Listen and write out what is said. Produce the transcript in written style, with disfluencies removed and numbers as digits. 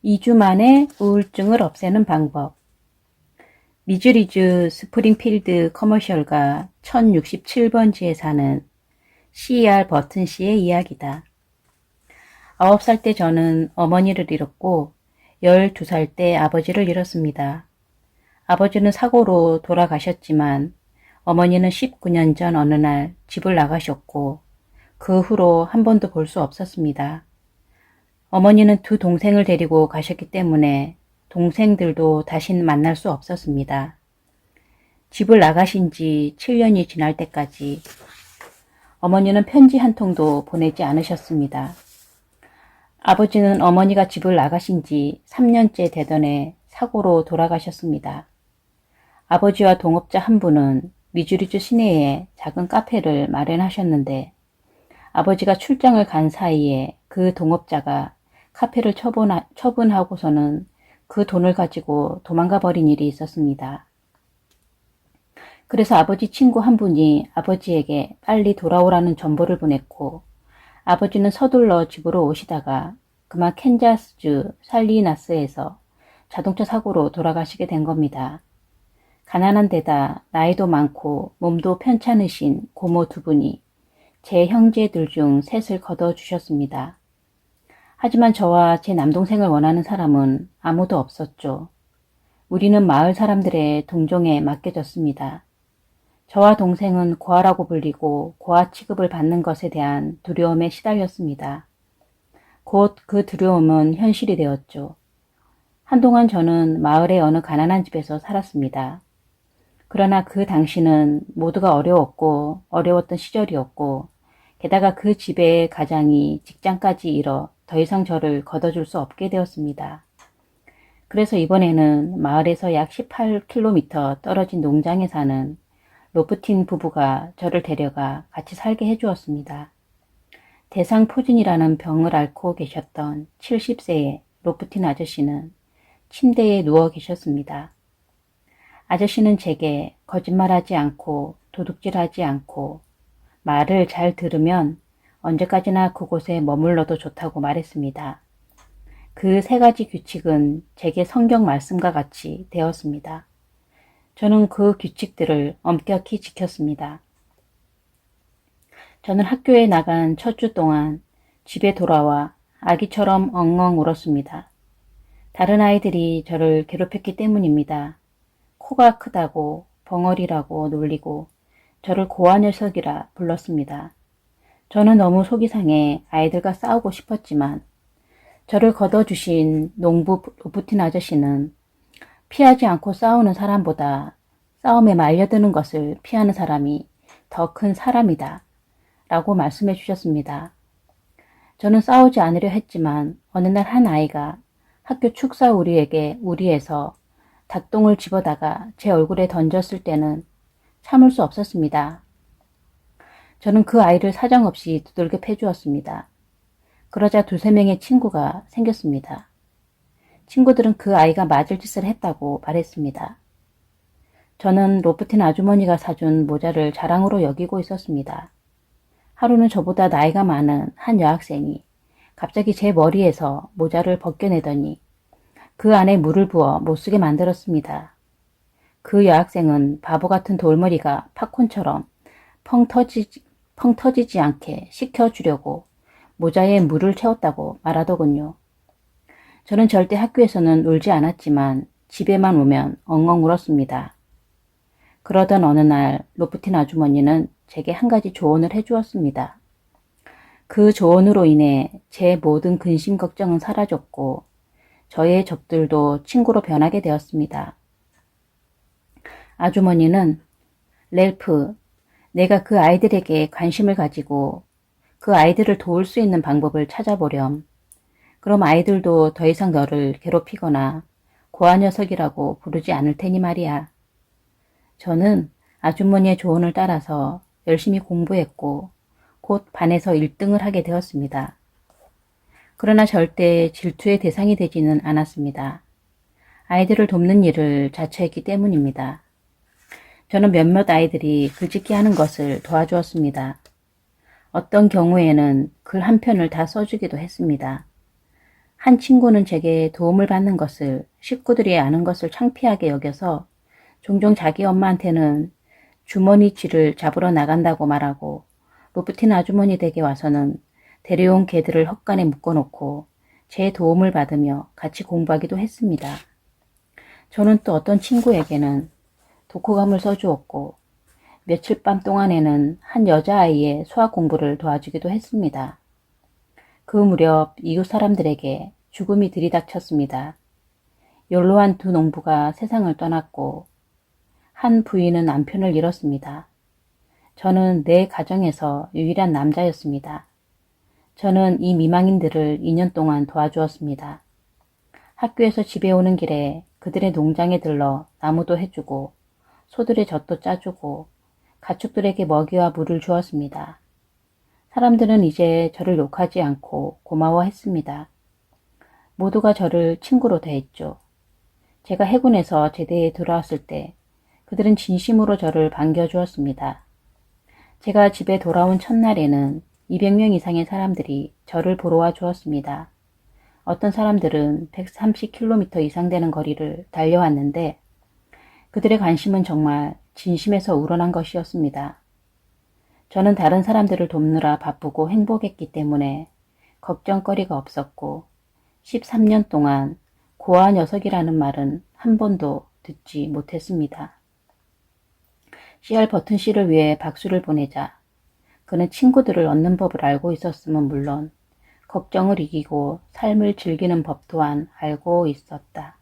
2주 만에 우울증을 없애는 방법. 미주리주 스프링필드 커머셜가 1067번지에 사는 CR 버튼 씨의 이야기다. 9살 때 저는 어머니를 잃었고 12살 때 아버지를 잃었습니다. 아버지는 사고로 돌아가셨지만 어머니는 19년 전 어느 날 집을 나가셨고 그 후로 한 번도 볼 수 없었습니다. 어머니는 두 동생을 데리고 가셨기 때문에 동생들도 다신 만날 수 없었습니다. 집을 나가신 지 7년이 지날 때까지 어머니는 편지 한 통도 보내지 않으셨습니다. 아버지는 어머니가 집을 나가신 지 3년째 되던 해 사고로 돌아가셨습니다. 아버지와 동업자 한 분은 미주리주 시내에 작은 카페를 마련하셨는데 아버지가 출장을 간 사이에 그 동업자가 카페를 처분하고서는 그 돈을 가지고 도망가 버린 일이 있었습니다. 그래서 아버지 친구 한 분이 아버지에게 빨리 돌아오라는 전보를 보냈고 아버지는 서둘러 집으로 오시다가 그만 캔자스주 살리나스에서 자동차 사고로 돌아가시게 된 겁니다. 가난한 데다 나이도 많고 몸도 편찮으신 고모 두 분이 제 형제들 중 셋을 거둬주셨습니다. 하지만 저와 제 남동생을 원하는 사람은 아무도 없었죠. 우리는 마을 사람들의 동정에 맡겨졌습니다. 저와 동생은 고아라고 불리고 고아 취급을 받는 것에 대한 두려움에 시달렸습니다. 곧 그 두려움은 현실이 되었죠. 한동안 저는 마을의 어느 가난한 집에서 살았습니다. 그러나 그 당시는 모두가 어려웠고 어려웠던 시절이었고 게다가 그 집의 가장이 직장까지 잃어 더 이상 저를 걷어줄 수 없게 되었습니다. 그래서 이번에는 마을에서 약 18km 떨어진 농장에 사는 로프틴 부부가 저를 데려가 같이 살게 해주었습니다. 대상포진이라는 병을 앓고 계셨던 70세의 로프틴 아저씨는 침대에 누워 계셨습니다. 아저씨는 제게 거짓말하지 않고 도둑질하지 않고 말을 잘 들으면 언제까지나 그곳에 머물러도 좋다고 말했습니다. 그 세 가지 규칙은 제게 성경 말씀과 같이 되었습니다. 저는 그 규칙들을 엄격히 지켰습니다. 저는 학교에 나간 첫 주 동안 집에 돌아와 아기처럼 엉엉 울었습니다. 다른 아이들이 저를 괴롭혔기 때문입니다. 코가 크다고 벙어리라고 놀리고 저를 고아 녀석이라 불렀습니다. 저는 너무 속이 상해 아이들과 싸우고 싶었지만 저를 걷어주신 농부 로프틴 아저씨는 피하지 않고 싸우는 사람보다 싸움에 말려드는 것을 피하는 사람이 더 큰 사람이다 라고 말씀해 주셨습니다. 저는 싸우지 않으려 했지만 어느 날 한 아이가 학교 축사 우리에서 닭똥을 집어다가 제 얼굴에 던졌을 때는 참을 수 없었습니다. 저는 그 아이를 사정없이 두들겨 패주었습니다. 그러자 두세 명의 친구가 생겼습니다. 친구들은 그 아이가 맞을 짓을 했다고 말했습니다. 저는 로프틴 아주머니가 사준 모자를 자랑으로 여기고 있었습니다. 하루는 저보다 나이가 많은 한 여학생이 갑자기 제 머리에서 모자를 벗겨내더니 그 안에 물을 부어 못쓰게 만들었습니다. 그 여학생은 바보 같은 돌머리가 팝콘처럼 펑 터지지 않게 식혀주려고 모자에 물을 채웠다고 말하더군요. 저는 절대 학교에서는 울지 않았지만 집에만 오면 엉엉 울었습니다. 그러던 어느 날 로프틴 아주머니는 제게 한 가지 조언을 해주었습니다. 그 조언으로 인해 제 모든 근심 걱정은 사라졌고 저의 적들도 친구로 변하게 되었습니다. 아주머니는 렐프, 내가 그 아이들에게 관심을 가지고 그 아이들을 도울 수 있는 방법을 찾아보렴. 그럼 아이들도 더 이상 너를 괴롭히거나 고아 녀석이라고 부르지 않을 테니 말이야. 저는 아주머니의 조언을 따라서 열심히 공부했고 곧 반에서 1등을 하게 되었습니다. 그러나 절대 질투의 대상이 되지는 않았습니다. 아이들을 돕는 일을 자처했기 때문입니다. 저는 몇몇 아이들이 글짓기 하는 것을 도와주었습니다. 어떤 경우에는 글 한 편을 다 써주기도 했습니다. 한 친구는 제게 도움을 받는 것을 식구들이 아는 것을 창피하게 여겨서 종종 자기 엄마한테는 주머니 쥐를 잡으러 나간다고 말하고 로프틴 아주머니 댁에 와서는 데려온 개들을 헛간에 묶어놓고 제 도움을 받으며 같이 공부하기도 했습니다. 저는 또 어떤 친구에게는 독후감을 써주었고 며칠 밤 동안에는 한 여자아이의 수학 공부를 도와주기도 했습니다. 그 무렵 이웃 사람들에게 죽음이 들이닥쳤습니다. 연로한 두 농부가 세상을 떠났고 한 부인은 남편을 잃었습니다. 저는 내 가정에서 유일한 남자였습니다. 저는 이 미망인들을 2년 동안 도와주었습니다. 학교에서 집에 오는 길에 그들의 농장에 들러 나무도 해주고 소들의 젖도 짜주고 가축들에게 먹이와 물을 주었습니다. 사람들은 이제 저를 욕하지 않고 고마워했습니다. 모두가 저를 친구로 대했죠. 제가 해군에서 제대에 돌아왔을 때 그들은 진심으로 저를 반겨주었습니다. 제가 집에 돌아온 첫날에는 200명 이상의 사람들이 저를 보러 와 주었습니다. 어떤 사람들은 130km 이상 되는 거리를 달려왔는데 그들의 관심은 정말 진심에서 우러난 것이었습니다. 저는 다른 사람들을 돕느라 바쁘고 행복했기 때문에 걱정거리가 없었고 13년 동안 고아 녀석이라는 말은 한 번도 듣지 못했습니다. CR 버튼 씨를 위해 박수를 보내자 그는 친구들을 얻는 법을 알고 있었음은 물론 걱정을 이기고 삶을 즐기는 법 또한 알고 있었다.